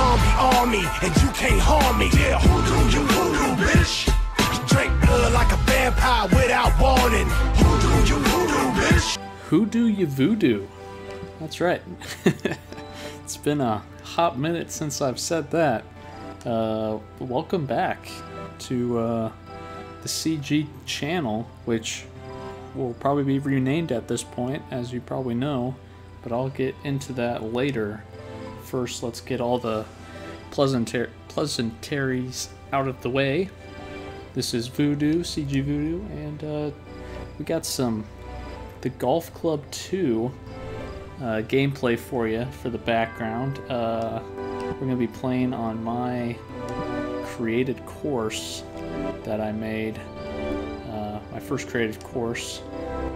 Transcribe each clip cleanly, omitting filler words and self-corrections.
zombie army, and you can't harm me. Yeah, who do you voodoo, bitch? Drink blood like a vampire without warning. Who do you voodoo, bitch? Who do you voodoo? That's right. It's been a hot minute since I've said that. Welcome back to the CG channel, which will probably be renamed at this point, as you probably know, but I'll get into that later. First, let's get all the pleasantries out of the way. This is Voodoo, CG Voodoo, and we got the Golf Club 2 gameplay for you for the background. We're going to be playing on my created course that I made, my first creative course.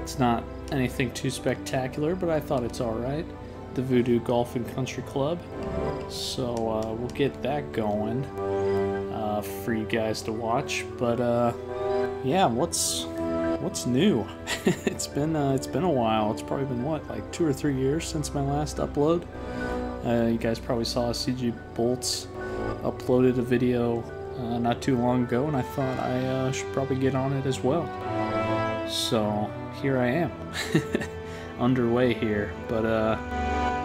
It's not anything too spectacular, but I thought it's alright. The Voodoo Golf and Country Club. So we'll get that going for you guys to watch. But yeah, what's new? It's been a while. It's probably been what, like 2 or 3 years since my last upload. You guys probably saw CG Bolts uploaded a video not too long ago, and I thought I should probably get on it as well. So here I am, underway here. But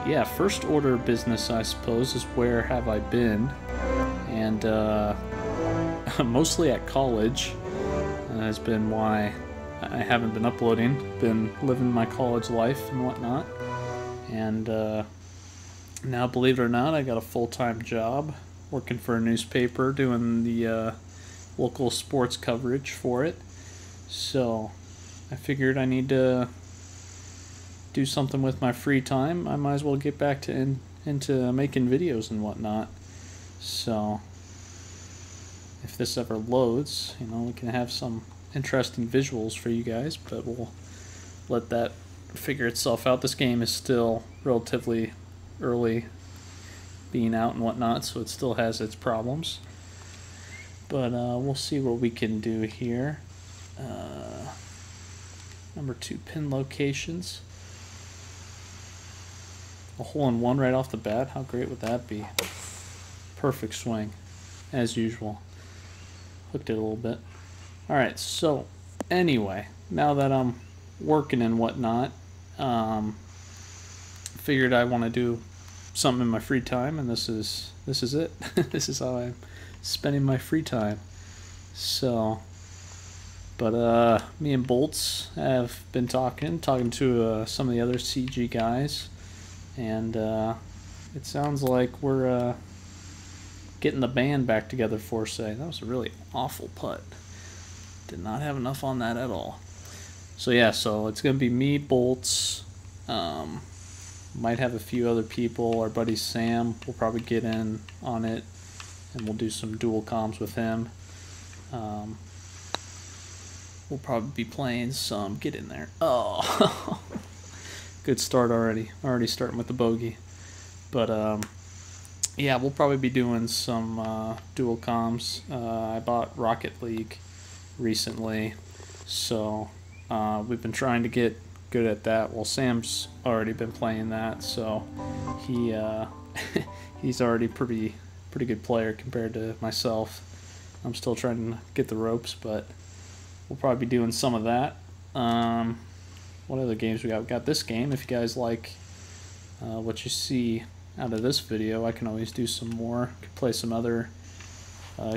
yeah, first order of business, I suppose, is where have I been? And mostly at college has been why I haven't been uploading. Been living my college life and whatnot. And now, believe it or not, I got a full-time job working for a newspaper doing the local sports coverage for it. So I figured I need to do something with my free time. I might as well get back to into making videos and whatnot. So if this ever loads, you know, we can have some interesting visuals for you guys, but we'll let that figure itself out. This game is still relatively early being out and whatnot, so it still has its problems. But we'll see what we can do here. Number 2 pin locations. A hole-in-one right off the bat. How great would that be? Perfect swing, as usual. Hooked it a little bit. Alright, so anyway, now that I'm working and whatnot, figured I want to do something in my free time, and this is it. This is how I'm spending my free time. So, but me and Bolts have been talking to some of the other CG guys, and it sounds like we're getting the band back together for, say. That was a really awful putt. Did not have enough on that at all. So yeah, so it's gonna be me, Bolts, might have a few other people. Our buddy Sam will probably get in on it, and we'll do some dual comms with him. We'll probably be playing some, get in there. Oh, good start already. Already starting with the bogey. But yeah, we'll probably be doing some dual comms. I bought Rocket League recently, so we've been trying to get good at that. Well, Sam's already been playing that, so he he's already pretty good player compared to myself. I'm still trying to get the ropes, but we'll probably be doing some of that. What other games we got? We got this game. If you guys like what you see out of this video, I can always do some more. Could play some other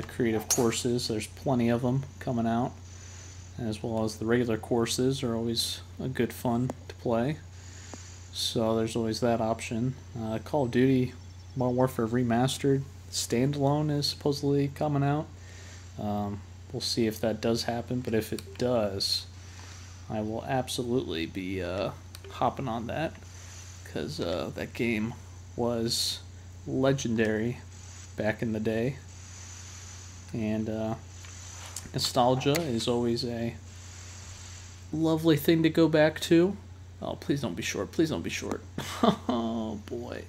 creative courses. There's plenty of them coming out, as well as the regular courses are always a good fun to play. So there's always that option. Call of Duty Modern Warfare Remastered standalone is supposedly coming out. We'll see if that does happen, but if it does, I will absolutely be hopping on that, because that game was legendary back in the day, and nostalgia is always a lovely thing to go back to. Oh, please don't be short. Please don't be short. Oh, boy.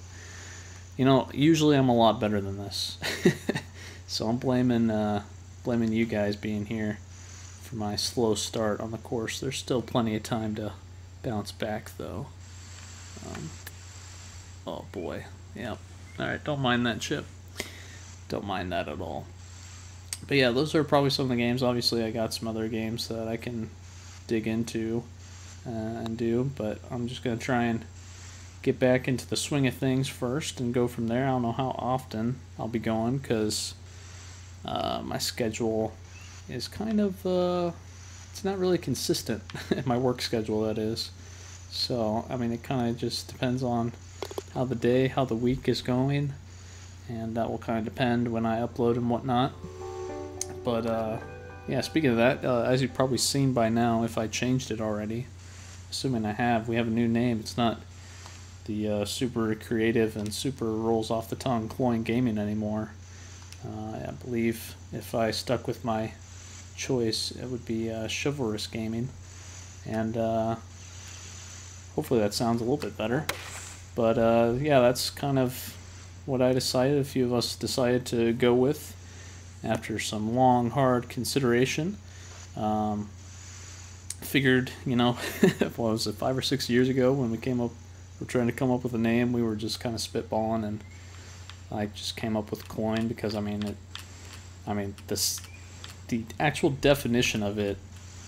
You know, usually I'm a lot better than this. So I'm blaming you guys being here for my slow start on the course. There's still plenty of time to bounce back, though. Oh, boy. Yep. Alright, don't mind that chip. don't mind that at all. But yeah, those are probably some of the games. Obviously, I got some other games that I can dig into and do, but I'm just going to try and get back into the swing of things first and go from there. I don't know how often I'll be going because my schedule is kind of, it's not really consistent. My work schedule, that is. So, I mean, it kind of just depends on how the week is going, and that will kind of depend when I upload and whatnot. But, yeah, speaking of that, as you've probably seen by now, if I changed it already, assuming I have, we have a new name. It's not the super creative and super rolls off the tongue Cloying Gaming anymore. I believe if I stuck with my choice, it would be Chivalrous Gaming, and hopefully that sounds a little bit better. But yeah, that's kind of what I decided. A few of us decided to go with after some long, hard consideration. Figured, you know, what was it, 5 or 6 years ago when we're trying to come up with a name, we were just kind of spitballing, and I just came up with Cloying because, the actual definition of it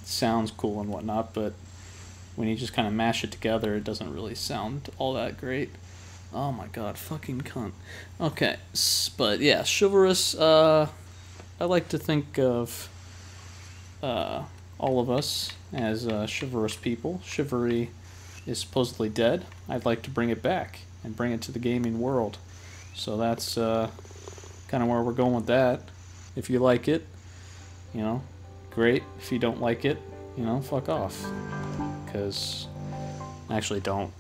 sounds cool and whatnot, but when you just kind of mash it together, it doesn't really sound all that great. Oh my god, fucking cunt. Okay, but yeah, Chivalrous, I like to think of all of us as chivalrous people. Chivalry is supposedly dead. I'd like to bring it back and bring it to the gaming world. So that's kind of where we're going with that. If you like it, you know, great. If you don't like it, you know, fuck off. Because, actually don't.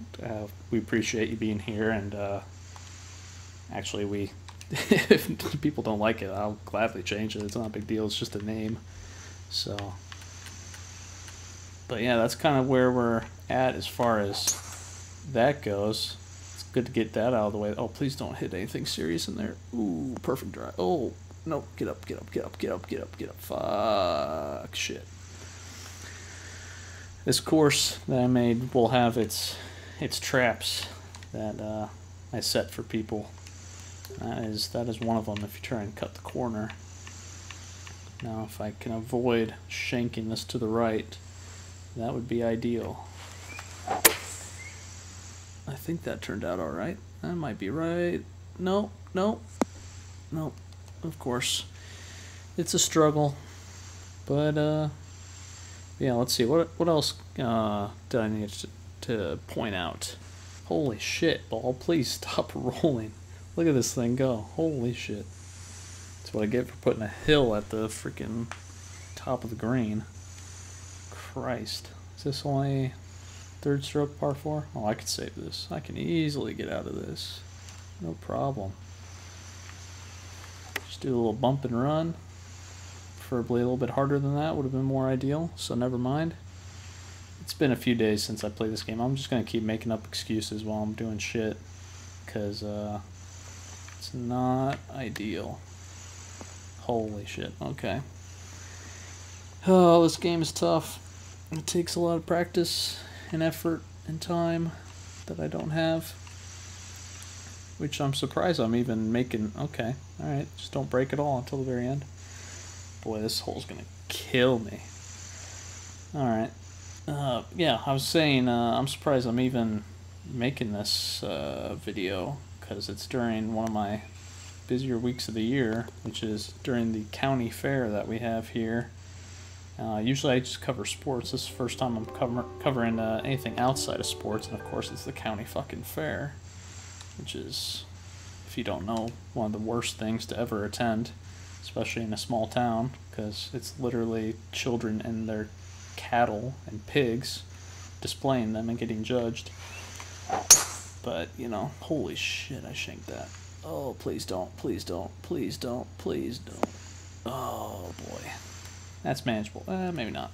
We appreciate you being here, and actually if people don't like it, I'll gladly change it. It's not a big deal. It's just a name. So, but yeah, that's kind of where we're at as far as that goes. It's good to get that out of the way. Oh, please don't hit anything serious in there. Ooh, perfect drive. Oh, no, get up, get up, get up, get up, get up, get up. Fuck, shit. This course that I made will have its traps that I set for people. That is one of them if you try and cut the corner. Now, if I can avoid shanking this to the right, that would be ideal. I think that turned out alright. That might be right. No, no, no. Of course. It's a struggle. But, yeah, let's see. What else did I need to point out? Holy shit, ball. Please stop rolling. Look at this thing go. Holy shit. That's what I get for putting a hill at the freaking top of the green. Christ. Is this only third stroke par 4? Oh, I could save this. I can easily get out of this. No problem. Just do a little bump and run. Preferably a little bit harder than that would have been more ideal, so never mind. It's been a few days since I played this game. I'm just going to keep making up excuses while I'm doing shit, because it's not ideal. Holy shit, okay. Oh, this game is tough. It takes a lot of practice and effort and time that I don't have, which I'm surprised I'm even making. Okay, alright, just don't break it all until the very end. Boy, this hole's gonna kill me. Alright. Yeah, I was saying, I'm surprised I'm even making this video, because it's during one of my busier weeks of the year, which is during the county fair that we have here. Usually I just cover sports. This is the first time I'm covering anything outside of sports, and of course it's the county fucking fair, which is, if you don't know, one of the worst things to ever attend, especially in a small town, because it's literally children and their cattle and pigs displaying them and getting judged. But, you know, holy shit, I shanked that. Oh, please don't, please don't, please don't, please don't. Oh, boy. That's manageable. Maybe not.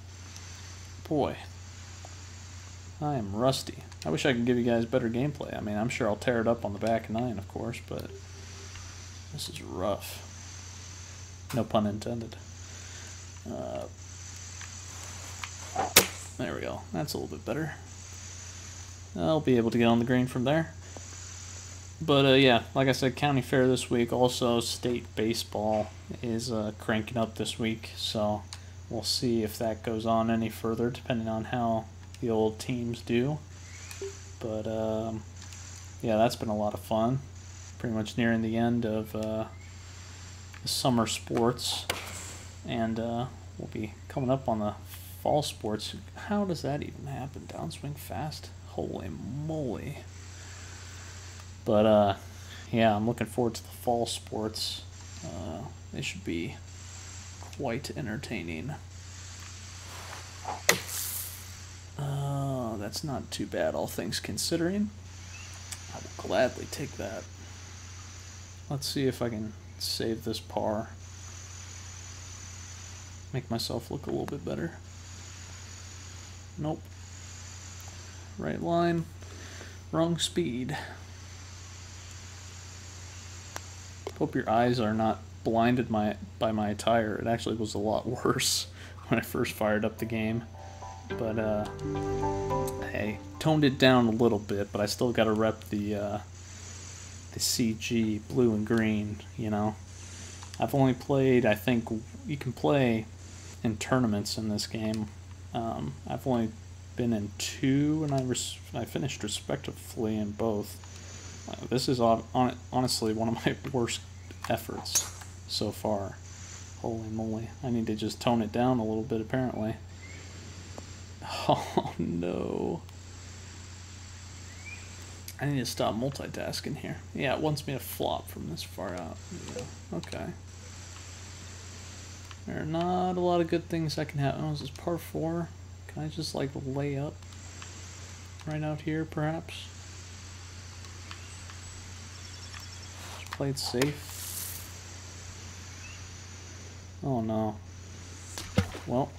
Boy. I am rusty. I wish I could give you guys better gameplay. I mean, I'm sure I'll tear it up on the back 9, of course, but this is rough. No pun intended. There we go. That's a little bit better. I'll be able to get on the green from there. But yeah, like I said, county fair this week. Also, state baseball is cranking up this week, so we'll see if that goes on any further, depending on how the old teams do. But yeah, that's been a lot of fun. Pretty much nearing the end of the summer sports, and we'll be coming up on the fall sports. How does that even happen? Downswing fast? Holy moly. But yeah, I'm looking forward to the fall sports. They should be quite entertaining. That's not too bad, all things considering. I will gladly take that. Let's see if I can save this par. Make myself look a little bit better. Nope. Right line, wrong speed. Hope your eyes are not blinded by my attire. It actually was a lot worse when I first fired up the game. But hey, toned it down a little bit, but I still got to rep the CG blue and green, you know. I've only played, I think you can play in tournaments in this game. I've only been in 2, and I finished respectively in both. This is honestly one of my worst efforts so far. Holy moly. I need to just tone it down a little bit, apparently. Oh no. I need to stop multitasking here. Yeah, it wants me to flop from this far out. Yeah, okay. There are not a lot of good things I can have. Oh, is this par 4? Can I just like lay up right out here, perhaps? Just play it safe. Oh no. Well,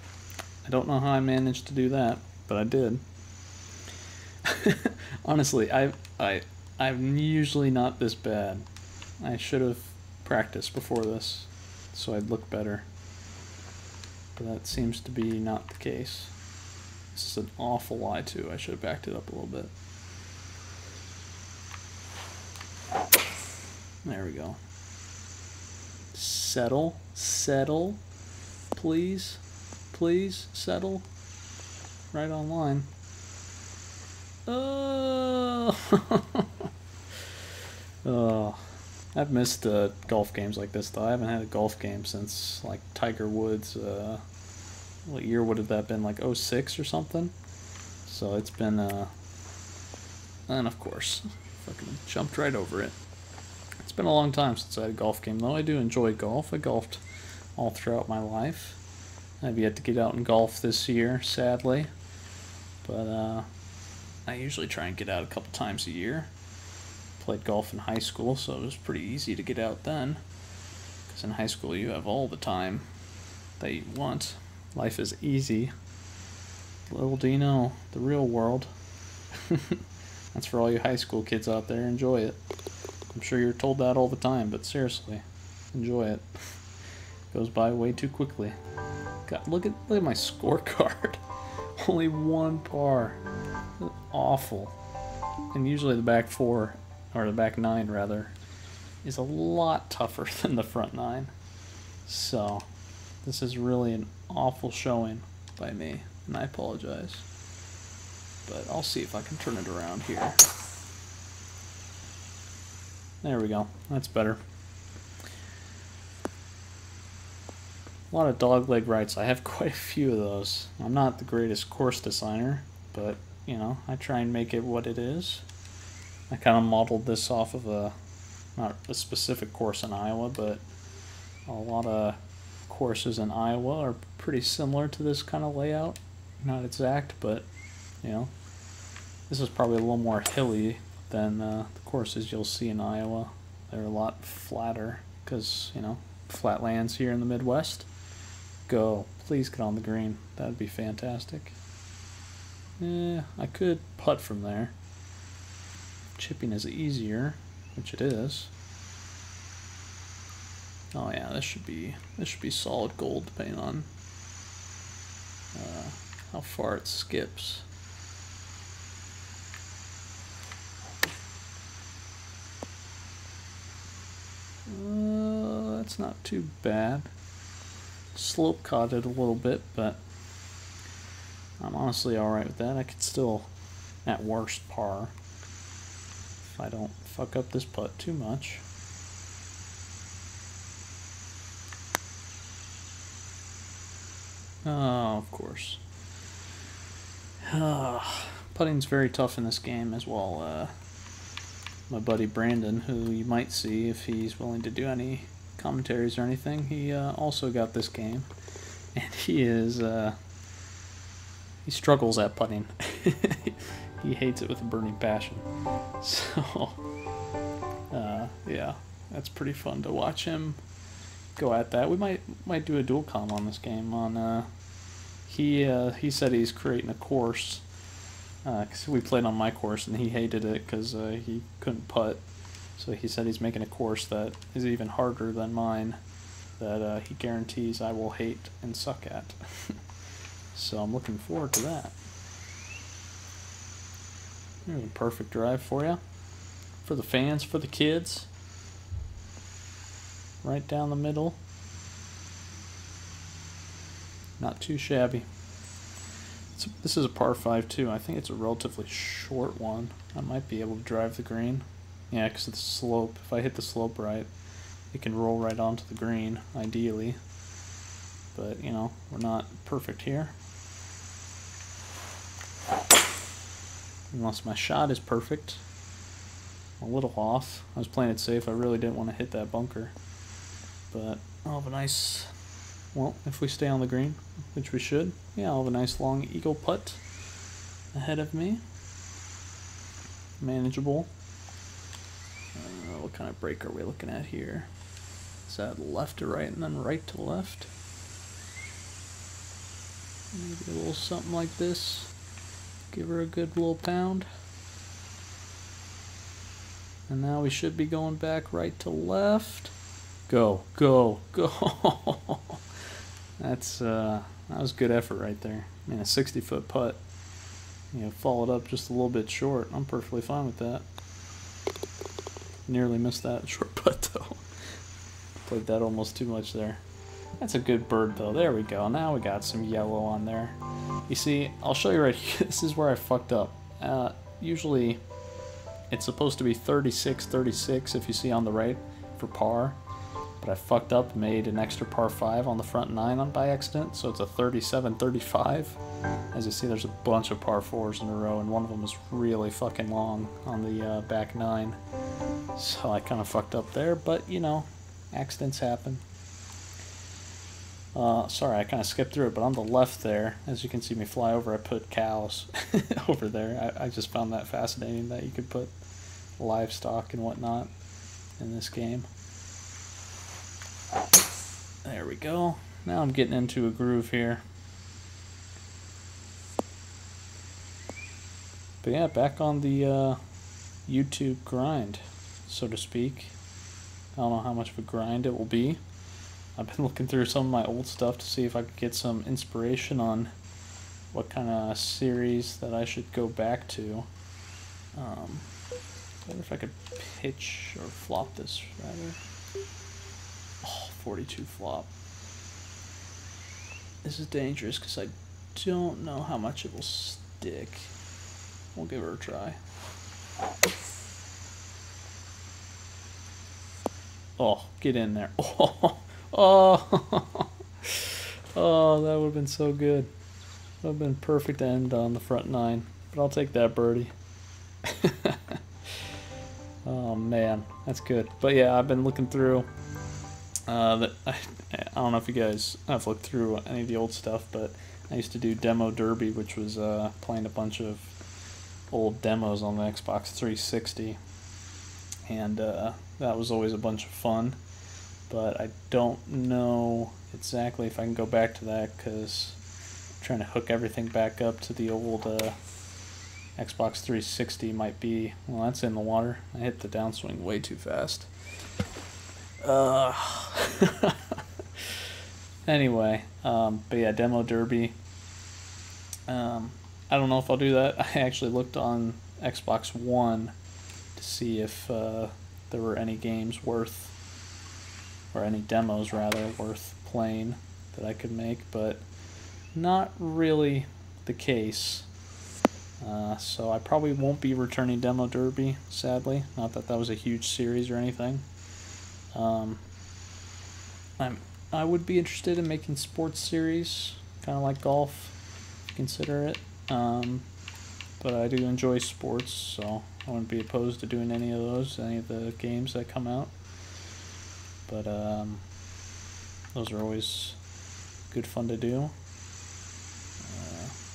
I don't know how I managed to do that, but I did. Honestly, I'm usually not this bad. I should have practiced before this, so I'd look better. But that seems to be not the case. This is an awful lie too. I should have backed it up a little bit. There we go. Settle, settle, please, please, settle. Right on line. Oh, oh. I've missed golf games like this though. I haven't had a golf game since like Tiger Woods. What year would have that been? Like 06 or something. So it's been and of course, fucking jumped right over it. It's been a long time since I had a golf game though. I do enjoy golf. I golfed all throughout my life. I've yet to get out and golf this year, sadly. But I usually try and get out a couple times a year. Played golf in high school, so it was pretty easy to get out then. Because in high school you have all the time that you want. Life is easy. Little do you know, the real world. That's for all you high school kids out there. Enjoy it. I'm sure you're told that all the time, but seriously, enjoy it. Goes by way too quickly. God, look at my scorecard. Only 1 par. Awful. And usually the back 4, or the back 9 rather, is a lot tougher than the front 9. So, this is really an awful showing by me, and I apologize. But I'll see if I can turn it around here. There we go. That's better. A lot of dogleg rights. I have quite a few of those. I'm not the greatest course designer, but, you know, I try and make it what it is. I kind of modeled this off of not a specific course in Iowa, but a lot of courses in Iowa are pretty similar to this kind of layout. Not exact, but, you know, this is probably a little more hilly than the courses you'll see in Iowa. They're a lot flatter because, you know, flat lands here in the Midwest. Go. Please get on the green. That would be fantastic. Yeah, I could putt from there. Chipping is easier, which it is. Oh yeah, this should be solid gold depending on how far it skips. That's not too bad. Slope caught it a little bit, but I'm honestly alright with that. I could still, at worst, par if I don't fuck up this putt too much. Oh, of course. Putting's very tough in this game as well. My buddy Brandon, who you might see if he's willing to do any commentaries or anything, he also got this game, and he struggles at putting. He hates it with a burning passion. So, yeah, that's pretty fun to watch him go at that. We might do a dual com on this game. He said he's creating a course. Cause we played on my course and he hated it because he couldn't putt. So he said he's making a course that is even harder than mine, that he guarantees I will hate and suck at. So I'm looking forward to that. There's a perfect drive for you. For the fans, for the kids. Right down the middle. Not too shabby. This is a par 5 too. I think it's a relatively short one. I might be able to drive the green. Yeah, because of the slope. If I hit the slope right, it can roll right onto the green, ideally. But, you know, we're not perfect here. Unless my shot is perfect. I'm a little off. I was playing it safe. I really didn't want to hit that bunker. But I'll have a nice... Well, if we stay on the green, which we should, yeah, I'll have a nice long eagle putt ahead of me. Manageable. What kind of break are we looking at here? Is that left to right and then right to left? Maybe a little something like this. Give her a good little pound. And now we should be going back right to left. Go, go, go. That was good effort right there. I mean, a 60-foot putt. You know, followed up just a little bit short. I'm perfectly fine with that. Nearly missed that short putt though. Played that almost too much there. That's a good bird though. There we go. Now we got some yellow on there. You see, I'll show you right here. This is where I fucked up. Usually, it's supposed to be 36-36 if you see on the right for par. But I fucked up, made an extra par 5 on the front 9 on by accident, so it's a 37-35. As you see, there's a bunch of par 4s in a row, and one of them is really fucking long on the back 9. So I kind of fucked up there, but, you know, accidents happen. Sorry, I kind of skipped through it, but on the left there, as you can see me fly over, I put cows over there. I just found that fascinating that you could put livestock and whatnot in this game. There we go. Now I'm getting into a groove here. But yeah, back on the YouTube grind, so to speak. I don't know how much of a grind it will be. I've been looking through some of my old stuff to see if I could get some inspiration on what kind of series that I should go back to. I wonder if I could pitch or flop this rather. Oh, 42 flop. This is dangerous because I don't know how much it will stick. We'll give her a try. Oh, get in there. Oh, oh, oh, that would have been so good. That would have been perfect end on the front 9. But I'll take that birdie. Oh, man. That's good. But yeah, I've been looking through... I don't know if you guys have looked through any of the old stuff, but I used to do Demo Derby, which was playing a bunch of old demos on the Xbox 360, and that was always a bunch of fun, but I don't know exactly if I can go back to that, because I'm trying to hook everything back up to the old Xbox 360 might be... Well, that's in the water. I hit the downswing way too fast. Anyway, but yeah, Demo Derby. I don't know if I'll do that. I actually looked on Xbox One to see if there were any games worth or any demos rather, worth playing that I could make, but not really the case. So I probably won't be returning Demo Derby, sadly. Not that that was a huge series or anything. I would be interested in making sports series, kind of like golf, consider it. But I do enjoy sports, so I wouldn't be opposed to doing any of those, any of the games that come out. But those are always good fun to do.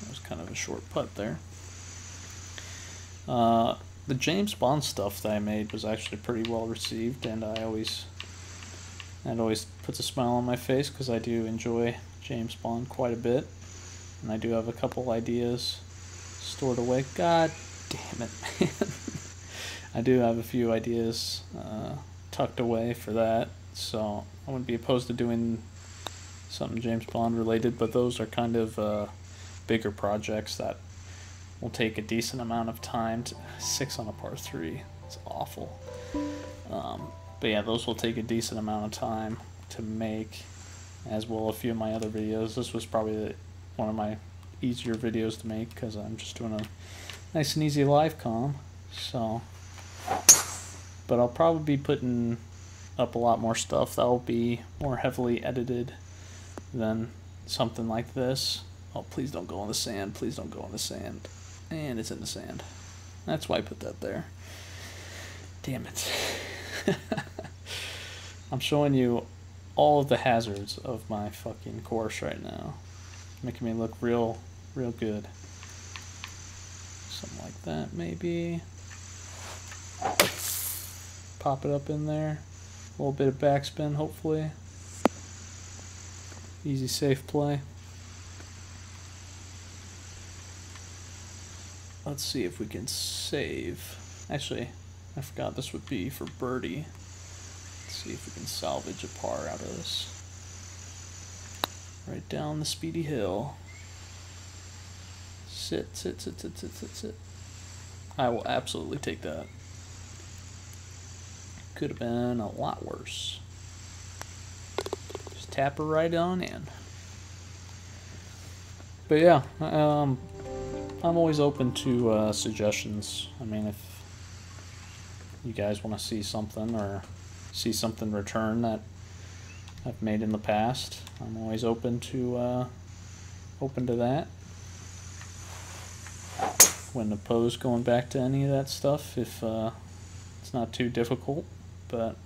That was kind of a short putt there. The James Bond stuff that I made was actually pretty well received, and it always puts a smile on my face because I do enjoy James Bond quite a bit, and I do have a couple ideas stored away. God damn it, man. I do have a few ideas tucked away for that, so I wouldn't be opposed to doing something James Bond related, but those are kind of bigger projects that will take a decent amount of time. 6 on a par 3. It's awful. But yeah, those will take a decent amount of time to make, as will a few of my other videos. This was probably one of my easier videos to make because I'm just doing a nice and easy live comm. So, but I'll probably be putting up a lot more stuff that will be more heavily edited than something like this. Oh, please don't go in the sand. Please don't go in the sand. And it's in the sand. That's why I put that there. Damn it. I'm showing you all of the hazards of my fucking course right now. Making me look real good. Something like that, maybe. Pop it up in there. A little bit of backspin, hopefully. Easy, safe play. Let's see if we can save. Actually, I forgot this would be for birdie. Let's see if we can salvage a par out of this. Right down the speedy hill. Sit. I will absolutely take that. Could have been a lot worse. Just tap her right on in. But yeah, I'm always open to suggestions. I mean, if you guys want to see something or see something return that I've made in the past, I'm always open to that. Wouldn't oppose going back to any of that stuff if it's not too difficult. But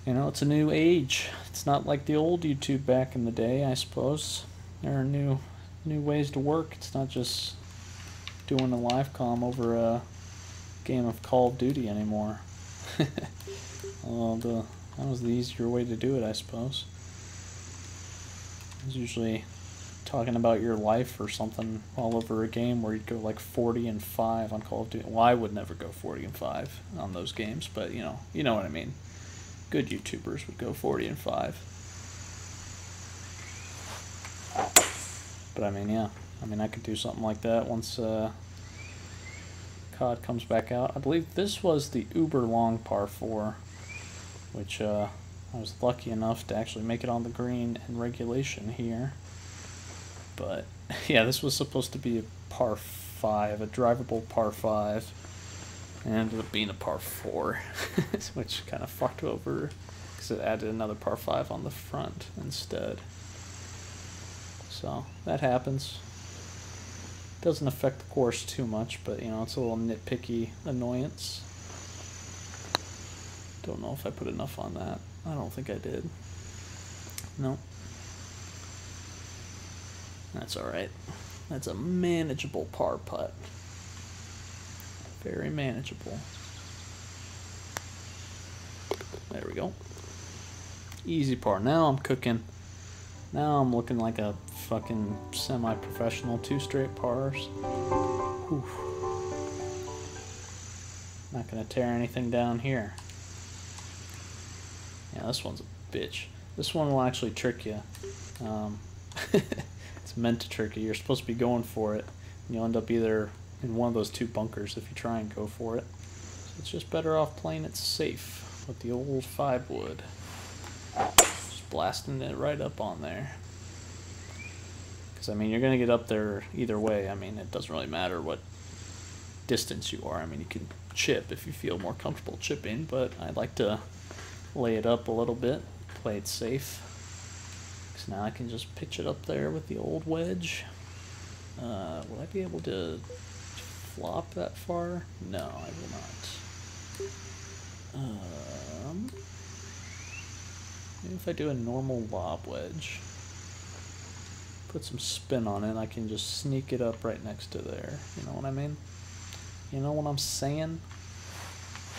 you know, it's a new age. It's not like the old YouTube back in the day, I suppose. There are new ways to work. It's not just doing a live comm over a game of Call of Duty anymore. Well, that was the easier way to do it, I suppose. It's usually talking about your life or something all over a game where you'd go like 40-5 on Call of Duty. Well, I would never go 40-5 on those games, but you know what I mean. Good YouTubers would go 40-5. But I mean, yeah. I mean, I could do something like that once COD comes back out. I believe this was the uber long par 4, which I was lucky enough to actually make it on the green in regulation here. But yeah, this was supposed to be a par 5, a drivable par 5. And it ended up being a par 4, which kind of fucked over because it added another par 5 on the front instead. So that happens. Doesn't affect the course too much, but you know, it's a little nitpicky annoyance. Don't know if I put enough on that. I don't think I did. No. That's alright. That's a manageable par putt. Very manageable. There we go. Easy par. Now I'm cooking. Now I'm looking like a fucking semi-professional. 2 straight pars. Whew. Not gonna tear anything down here. Yeah, this one's a bitch. This one will actually trick you. It's meant to trick you. You're supposed to be going for it. And you'll end up either in one of those 2 bunkers if you try and go for it. So it's just better off playing it safe. with the old 5-wood. Just blasting it right up on there. Because, I mean, you're going to get up there either way. I mean, it doesn't really matter what distance you are. I mean, you can chip if you feel more comfortable chipping, but I like to lay it up a little bit, play it safe. Because now I can just pitch it up there with the old wedge. Will I be able to flop that far? No, I will not. Maybe if I do a normal lob wedge, put some spin on it, I can just sneak it up right next to there. You know what I mean? You know what I'm saying?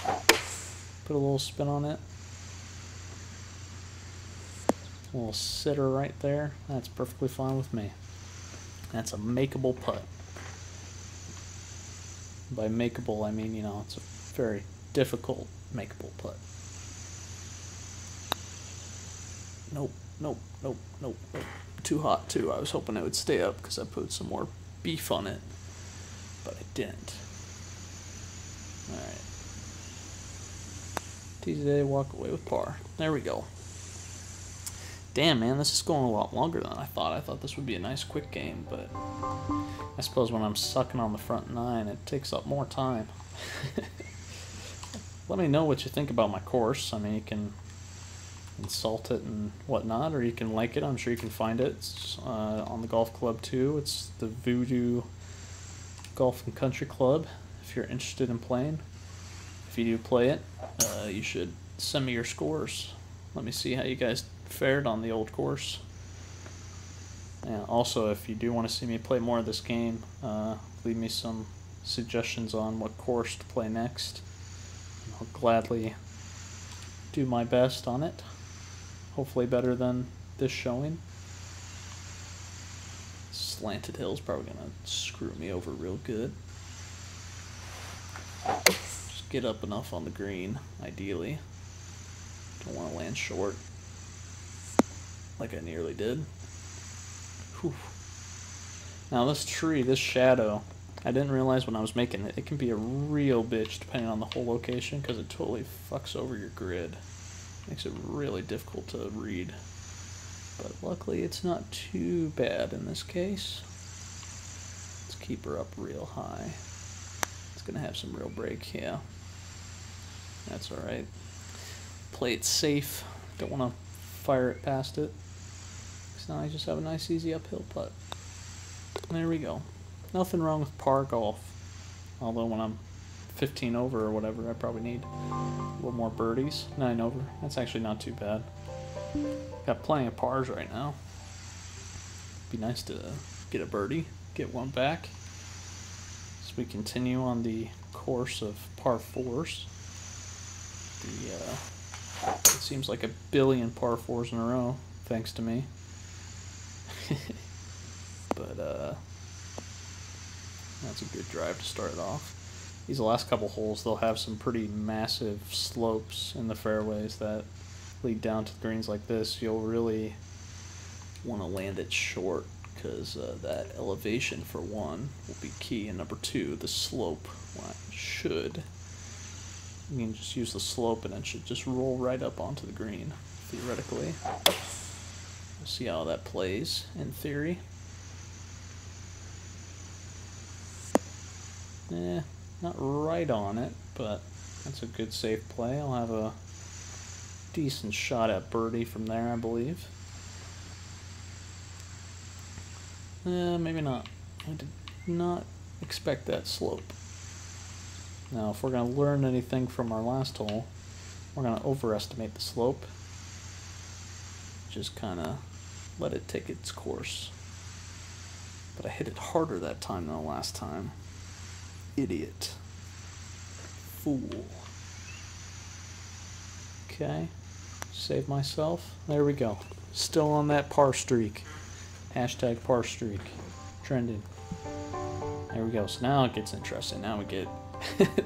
Put a little spin on it. A little sitter right there. That's perfectly fine with me. That's a makeable putt. By makeable, I mean, you know, it's a very difficult makeable putt. Nope, nope, nope, nope, nope. Too hot, too. I was hoping it would stay up because I put some more beef on it, but I didn't. Alright. Tuesday, walk away with par. There we go. Damn, man, this is going a lot longer than I thought. I thought this would be a nice quick game, but I suppose when I'm sucking on the front nine, it takes up more time. Let me know what you think about my course. I mean, you can insult it and whatnot, or you can like it. I'm sure you can find it. It's on the golf club too. It's the Voodoo Golf and Country Club. If you're interested in playing, if you do play it, you should send me your scores. Let me see how you guys fared on the old course. And also, if you do want to see me play more of this game, leave me some suggestions on what course to play next. I'll gladly do my best on it. Hopefully better than this showing. Slanted hill's probably gonna screw me over real good. Just get up enough on the green, ideally. Don't want to land short, like I nearly did. Whew. Now this tree, this shadow, I didn't realize when I was making it, it can be a real bitch depending on the hole location, because it totally fucks over your grid. Makes it really difficult to read. But luckily it's not too bad in this case. Let's keep her up real high. It's gonna have some real break, yeah. That's alright. Play it safe. Don't want to fire it past it. Because now I just have a nice easy uphill putt. There we go. Nothing wrong with par golf. Although when I'm 15 over or whatever, I probably need a little more birdies. 9 over. That's actually not too bad. Got plenty of pars right now. Be nice to get a birdie, get one back. As we continue on the course of par 4s. It seems like a billion par 4s in a row, thanks to me. But that's a good drive to start off. These last couple holes, they'll have some pretty massive slopes in the fairways that lead down to the greens like this. You'll really want to land it short, because that elevation, for one, will be key, and number two, the slope should. You can just use the slope and it should just roll right up onto the green, theoretically. We'll see how that plays in theory. Not right on it, but that's a good safe play. I'll have a decent shot at birdie from there, I believe. Maybe not. I did not expect that slope. Now, if we're going to learn anything from our last hole, we're going to overestimate the slope. Just kind of let it take its course. But I hit it harder that time than the last time. Idiot. Fool. Okay. Save myself. There we go. Still on that par streak. Hashtag par streak. Trending. There we go. So now it gets interesting. Now we get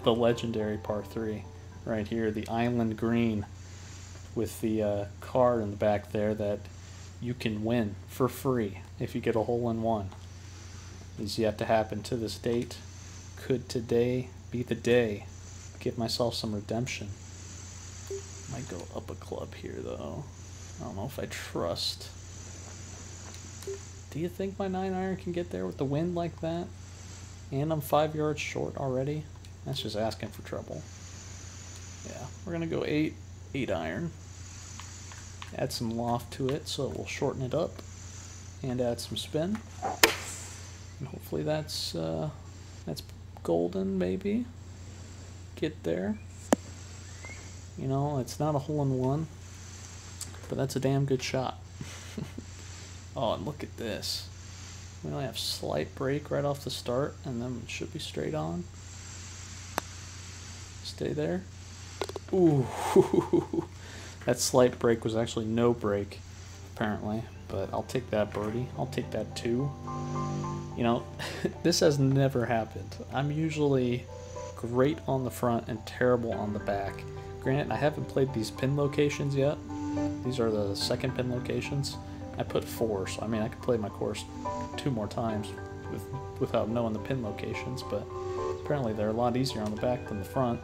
the legendary par 3 right here, the island green, with the card in the back there that you can win for free if you get a hole-in-one. Is yet to happen to this date. Could today be the day? Give myself some redemption. Might go up a club here, though. I don't know if I trust. Do you think my 9-iron can get there with the wind like that? And I'm 5 yards short already? That's just asking for trouble. Yeah, we're going to go 8-iron. Add some loft to it so it will shorten it up. And add some spin. And hopefully that's golden, maybe. Get there. You know, it's not a hole-in-one, but that's a damn good shot. Oh, and look at this. We only have slight break right off the start, and then it should be straight on. Stay there. Ooh, that slight break was actually no break, apparently. But I'll take that birdie. I'll take that too. You know, this has never happened. I'm usually great on the front and terrible on the back. Granted, I haven't played these pin locations yet. These are the second pin locations. I put 4, so I mean I could play my course 2 more times without knowing the pin locations, but apparently they're a lot easier on the back than the front,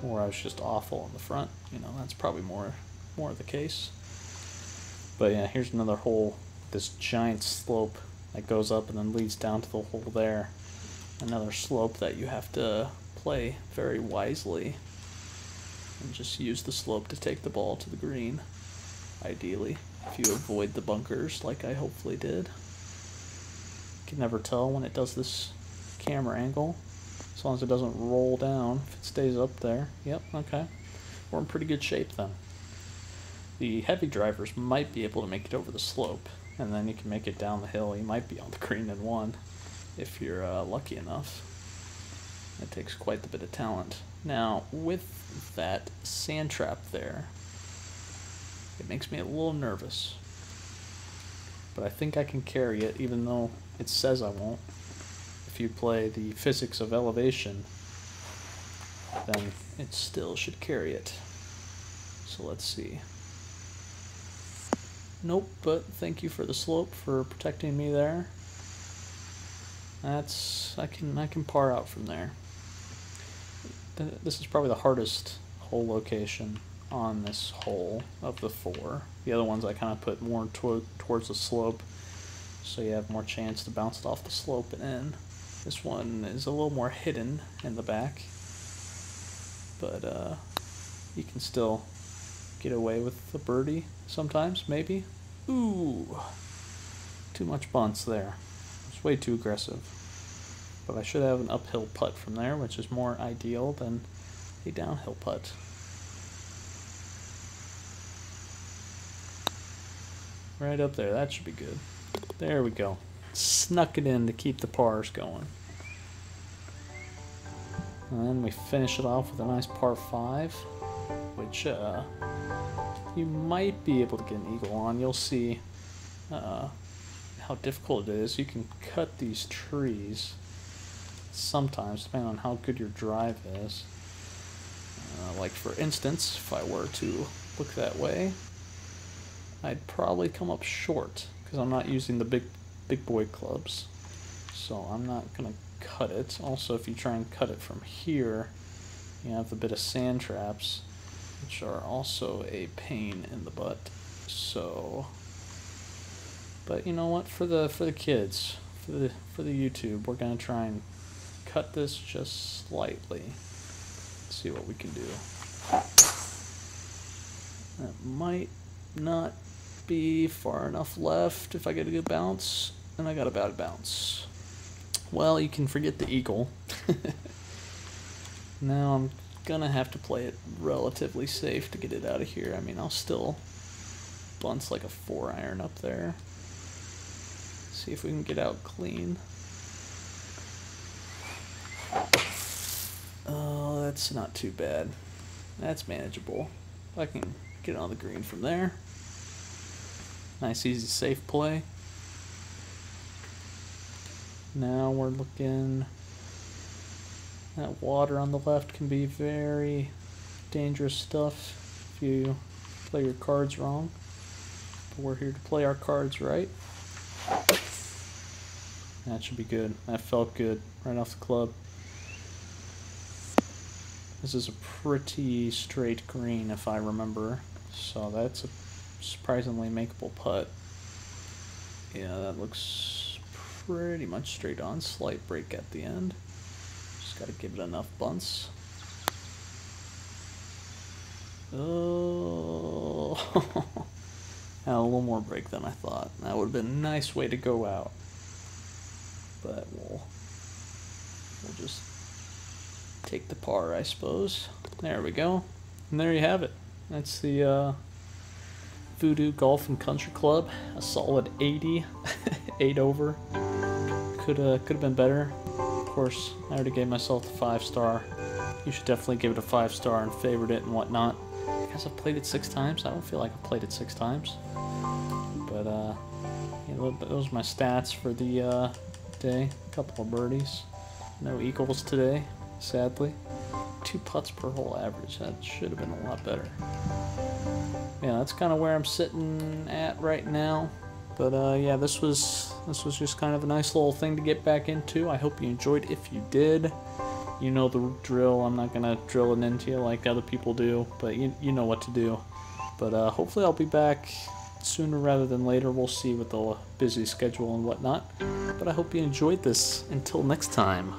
or I was just awful on the front. You know, that's probably more of the case. But yeah, here's another hole, this giant slope that goes up and then leads down to the hole there. Another slope that you have to play very wisely and just use the slope to take the ball to the green, ideally, if you avoid the bunkers like I hopefully did. You can never tell when it does this camera angle, as long as it doesn't roll down. If it stays up there, yep, okay, we're in pretty good shape then. The heavy drivers might be able to make it over the slope, and then you can make it down the hill. You might be on the green in 1 if you're lucky enough. It takes quite a bit of talent. Now, with that sand trap there, it makes me a little nervous. But I think I can carry it, even though it says I won't. If you play the physics of elevation, then it still should carry it. So let's see. Nope, but thank you for the slope, for protecting me there. I can par out from there. This is probably the hardest hole location on this hole of the 4. The other ones I kind of put more towards the slope, so you have more chance to bounce it off the slope and in. This one is a little more hidden in the back, but you can still get away with the birdie sometimes, maybe. Ooh, too much bunts there. It's way too aggressive. But I should have an uphill putt from there, which is more ideal than a downhill putt. Right up there, that should be good. There we go. Snuck it in to keep the pars going. And then we finish it off with a nice par 5, which you might be able to get an eagle on. You'll see how difficult it is. You can cut these trees sometimes, depending on how good your drive is. Like for instance, if I were to look that way, I'd probably come up short because I'm not using the big boy clubs. So I'm not gonna cut it. Also, if you try and cut it from here, you have a bit of sand traps, which are also a pain in the butt. So, but you know what? For the kids, for the YouTube, we're gonna try and cut this just slightly. See what we can do. That might not be far enough left if I get a good bounce, and I got a bad bounce. Well, you can forget the eagle. Now I'm gonna have to play it relatively safe to get it out of here. I mean, I'll still bunts like a 4-iron up there. See if we can get out clean. Oh, that's not too bad. That's manageable. I can get on the green from there. Nice, easy, safe play. Now we're looking. That water on the left can be very dangerous stuff if you play your cards wrong. But we're here to play our cards right. That should be good. That felt good right off the club. This is a pretty straight green if I remember. So that's a surprisingly makeable putt. Yeah, that looks pretty much straight on. Slight break at the end. Just gotta give it enough bunts. Oh, had a little more break than I thought. That would have been a nice way to go out. But we'll just take the par, I suppose. There we go. And there you have it. That's the Voodoo Golf and Country Club. A solid 80, 8 over. Could have been better. Of course, I already gave myself the 5-star. You should definitely give it a 5-star and favorite it and whatnot. Because I've played it 6 times. I don't feel like I've played it 6 times. But yeah, those are my stats for the day. A couple of birdies. No eagles today, sadly. 2 putts per hole average. That should have been a lot better. Yeah, that's kind of where I'm sitting at right now. But yeah, this was just kind of a nice little thing to get back into. I hope you enjoyed. If you did, you know the drill. I'm not gonna drill it into you like other people do, but you know what to do. But hopefully I'll be back sooner rather than later. We'll see with the busy schedule and whatnot. But I hope you enjoyed this. Until next time.